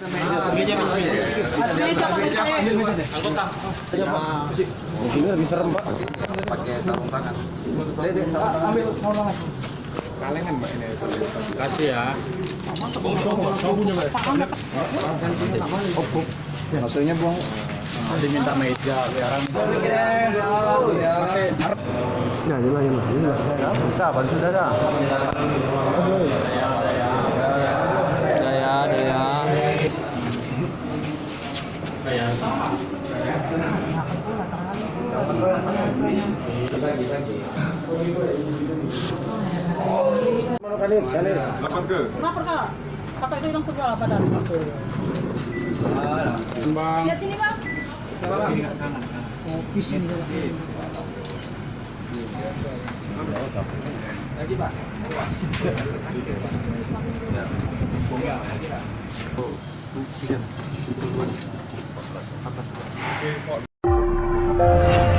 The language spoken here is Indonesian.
Ini lebih serem, Pak. Pakai sarung tangan. Ambil sarung. Kalengan, Mbak, ini. Kasih ya. Maksudnya buang. Tadi minta meja sekarang. Ya, jelas. Bisa, Pak, sudah dah. Daya. Mana kalir? Lapor ke? Lapor Kak. Kakak itu hilang segala badan. Bang. Lihat sini, Bang. Di sini. Lagi, Pak. Ya.